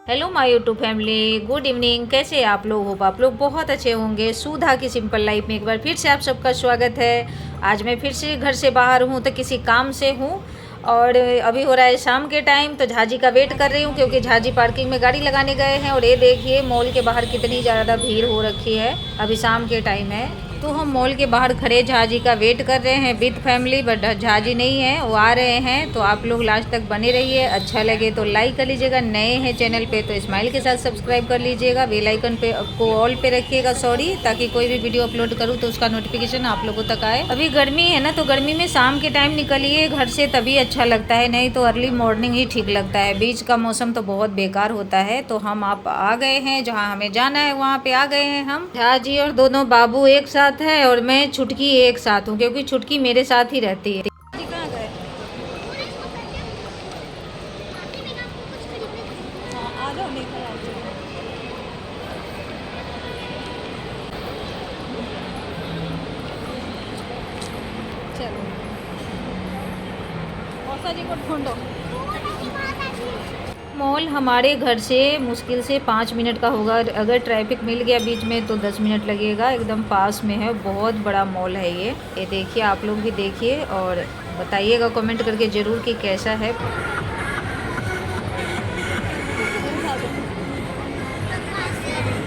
Hello my YouTube family, good evening. कैसे हैं आप लोग? होप आप लोग बहुत अच्छे होंगे। सुधा की सिंपल लाइफ में एक बार फिर से आप सबका स्वागत है। आज मैं फिर से घर से बाहर हूँ तो किसी काम से हूँ और अभी हो रहा है शाम के टाइम, तो झाजी का वेट कर रही हूँ क्योंकि झाजी पार्किंग में गाड़ी लगाने गए हैं। और ये देखिए मॉल के बाहर कितनी ज़्यादा भीड़ हो रखी है। अभी शाम के टाइम है तो हम मॉल के बाहर खड़े झाजी का वेट कर रहे हैं विद फैमिली, बट झाजी नहीं है, वो आ रहे हैं। तो आप लोग लास्ट तक बने रहिए। अच्छा लगे तो लाइक कर लीजिएगा, नए हैं चैनल पे तो स्माइल के साथ सब्सक्राइब कर लीजिएगा, बेल आइकन पे को ऑल पे रखिएगा, सॉरी, ताकि कोई भी वीडियो अपलोड करूँ तो उसका नोटिफिकेशन आप लोगों तक आए। अभी गर्मी है ना, तो गर्मी में शाम के टाइम निकलिए घर से तभी अच्छा लगता है, नहीं तो अर्ली मॉर्निंग ही ठीक लगता है। बीच का मौसम तो बहुत बेकार होता है। तो हम आप आ गए हैं जहाँ हमें जाना है, वहाँ पे आ गए हैं हम। झाजी और दोनों बाबू एक साथ है और मैं छुटकी एक साथ हूँ क्योंकि छुटकी मेरे साथ ही रहती है। कहाँ गए? हाँ, आ जाओ, लेकर आ जाओ। चलो, मौसा जी को ढूंढो। मॉल हमारे घर से मुश्किल से 5 मिनट का होगा। अगर ट्रैफिक मिल गया बीच में तो 10 मिनट लगेगा। एकदम पास में है, बहुत बड़ा मॉल है ये देखिए, आप लोग भी देखिए और बताइएगा कमेंट करके ज़रूर कि कैसा है।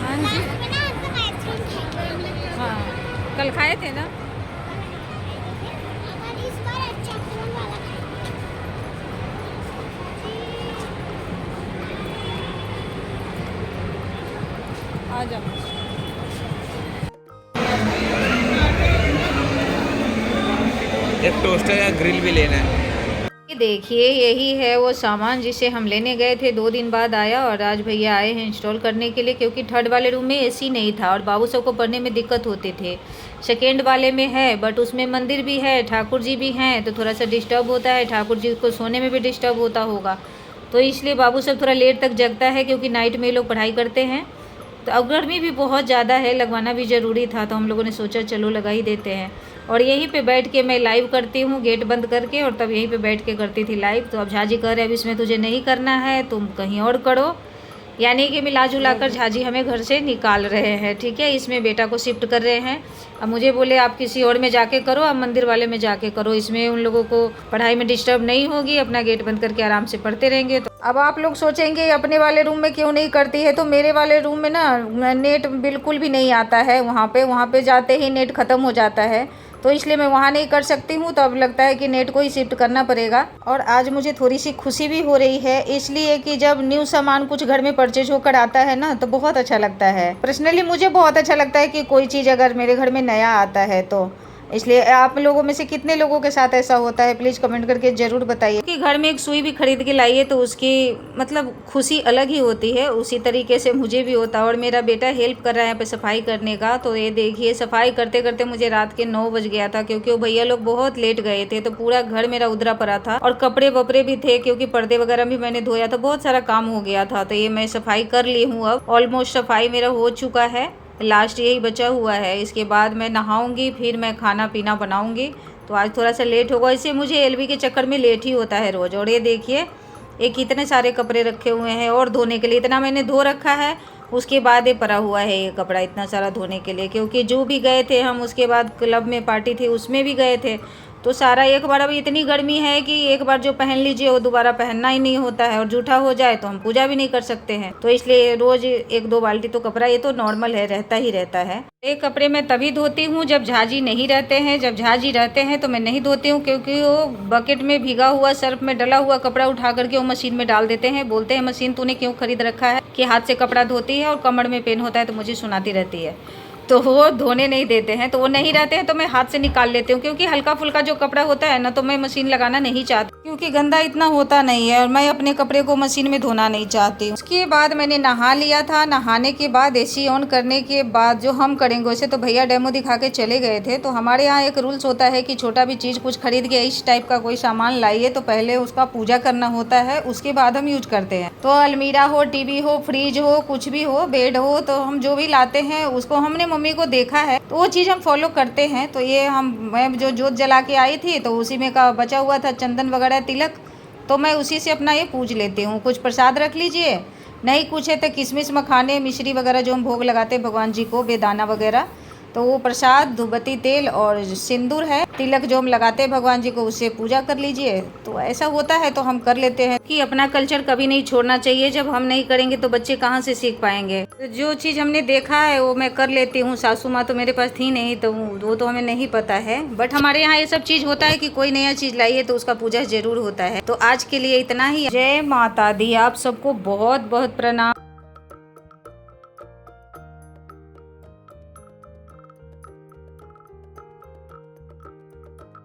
हाँ जी, हाँ, कल खाए थे ना। आ जाओ। एक टोस्टर या ग्रिल भी लेना है। ये देखिए, यही है वो सामान जिसे हम लेने गए थे, 2 दिन बाद आया और आज भैया आए हैं इंस्टॉल करने के लिए, क्योंकि थर्ड वाले रूम में एसी नहीं था और बाबू सबको पढ़ने में दिक्कत होते थे। सेकेंड वाले में है, बट उसमें मंदिर भी है, ठाकुर जी भी हैं, तो थोड़ा सा डिस्टर्ब होता है, ठाकुर जी को सोने में भी डिस्टर्ब होता होगा, तो इसलिए बाबू सब थोड़ा लेट तक जगता है क्योंकि नाइट में ये लोग पढ़ाई करते हैं। तो अब गर्मी भी बहुत ज़्यादा है, लगवाना भी ज़रूरी था, तो हम लोगों ने सोचा चलो लगा ही देते हैं। और यहीं पे बैठ के मैं लाइव करती हूँ, गेट बंद करके, और तब यहीं पे बैठ के करती थी लाइव। तो अब झाजी कह रहे हैं अब इसमें तुझे नहीं करना है, तुम कहीं और करो, यानी कि मिला जुला कर झाजी हमें घर से निकाल रहे हैं। ठीक है, इसमें बेटा को शिफ्ट कर रहे हैं। अब मुझे बोले आप किसी और में जाके करो, आप मंदिर वाले में जाके करो, इसमें उन लोगों को पढ़ाई में डिस्टर्ब नहीं होगी, अपना गेट बंद करके आराम से पढ़ते रहेंगे। तो अब आप लोग सोचेंगे अपने वाले रूम में क्यों नहीं करती है, तो मेरे वाले रूम में ना नेट बिल्कुल भी नहीं आता है। वहाँ पे जाते ही नेट ख़त्म हो जाता है, तो इसलिए मैं वहाँ नहीं कर सकती हूँ। तो अब लगता है कि नेट को ही शिफ्ट करना पड़ेगा। और आज मुझे थोड़ी सी खुशी भी हो रही है, इसलिए कि जब न्यू सामान कुछ घर में परचेज होकर आता है ना, तो बहुत अच्छा लगता है। पर्सनली मुझे बहुत अच्छा लगता है कि कोई चीज़ अगर मेरे घर में नया आता है तो। इसलिए आप लोगों में से कितने लोगों के साथ ऐसा होता है, प्लीज़ कमेंट करके ज़रूर बताइए। कि घर में एक सुई भी खरीद के लाइए तो उसकी मतलब खुशी अलग ही होती है। उसी तरीके से मुझे भी होता है। और मेरा बेटा हेल्प कर रहा है यहाँ पे सफाई करने का। तो ये देखिए, सफाई करते करते मुझे रात के 9 बज गया था, क्योंकि वो भैया लोग बहुत लेट गए थे, तो पूरा घर मेरा उधरा पड़ा था और कपड़े वपड़े भी थे, क्योंकि पर्दे वगैरह भी मैंने धोया था, बहुत सारा काम हो गया था। तो ये मैं सफाई कर ली हूँ, अब ऑलमोस्ट सफाई मेरा हो चुका है, लास्ट यही बचा हुआ है। इसके बाद मैं नहाऊंगी, फिर मैं खाना पीना बनाऊंगी। तो आज थोड़ा सा लेट होगा, इससे मुझे एलबी के चक्कर में लेट ही होता है रोज़। और ये देखिए, ये कितने सारे कपड़े रखे हुए हैं और धोने के लिए, इतना मैंने धो रखा है, उसके बाद ये पड़ा हुआ है ये कपड़ा इतना सारा धोने के लिए, क्योंकि जो भी गए थे हम, उसके बाद क्लब में पार्टी थी उसमें भी गए थे, तो सारा एक बार। अभी इतनी गर्मी है कि एक बार जो पहन लीजिए वो दोबारा पहनना ही नहीं होता है, और जूठा हो जाए तो हम पूजा भी नहीं कर सकते हैं। तो इसलिए रोज़ 1-2 बाल्टी तो कपड़ा, ये तो नॉर्मल है, रहता ही रहता है। ये कपड़े मैं तभी धोती हूँ जब झाजी नहीं रहते हैं। जब झाजी रहते हैं तो मैं नहीं धोती हूँ, क्योंकि वो बकेट में भीगा हुआ, सर्फ में डला हुआ कपड़ा उठा करके वो मशीन में डाल देते हैं। बोलते हैं मशीन तूने क्यों खरीद रखा है कि हाथ से कपड़ा धोती है और कमर में पेन होता है, तो मुझे सुनाती रहती है। तो वो धोने नहीं देते हैं, तो वो नहीं रहते हैं तो मैं हाथ से निकाल लेती हूँ, क्योंकि हल्का फुल्का जो कपड़ा होता है ना, तो मैं मशीन लगाना नहीं चाहती, क्योंकि गंदा इतना होता नहीं है और मैं अपने कपड़े को मशीन में धोना नहीं चाहती हूँ। उसके बाद मैंने नहा लिया था। नहाने के बाद एसी ऑन करने के बाद जो हम करेंगे वैसे तो भैया डेमो दिखा के चले गए थे। तो हमारे यहाँ एक रूल्स होता है कि छोटा भी चीज़ कुछ खरीद के इस टाइप का कोई सामान लाइए तो पहले उसका पूजा करना होता है, उसके बाद हम यूज करते हैं। तो अलमीरा हो, टीवी हो, फ्रिज हो, कुछ भी हो, बेड हो, तो हम जो भी लाते हैं उसको हमने मम्मी को देखा है तो वो चीज़ हम फॉलो करते हैं। तो ये मैं जो जोत जला के आई थी तो उसी में का बचा हुआ था चंदन वगैरह, तिलक, तो मैं उसी से अपना ये पूज लेती हूँ। कुछ प्रसाद रख लीजिए, नहीं कुछ है तो किशमिश मखाने मिश्री वगैरह जो हम भोग लगाते हैं भगवान जी को, बेदाना वगैरह, तो वो प्रसाद, धूपबत्ती, तेल और सिंदूर है, तिलक जो हम लगाते हैं भगवान जी को, उससे पूजा कर लीजिए। तो ऐसा होता है तो हम कर लेते हैं कि अपना कल्चर कभी नहीं छोड़ना चाहिए। जब हम नहीं करेंगे तो बच्चे कहाँ से सीख पाएंगे। तो जो चीज़ हमने देखा है वो मैं कर लेती हूँ। सासू माँ तो मेरे पास थी नहीं तो वो तो हमें नहीं पता है, बट हमारे यहाँ ये सब चीज़ होता है कि कोई नया चीज़ लाइए तो उसका पूजा जरूर होता है। तो आज के लिए इतना ही। जय माता दी, आप सबको बहुत बहुत प्रणाम।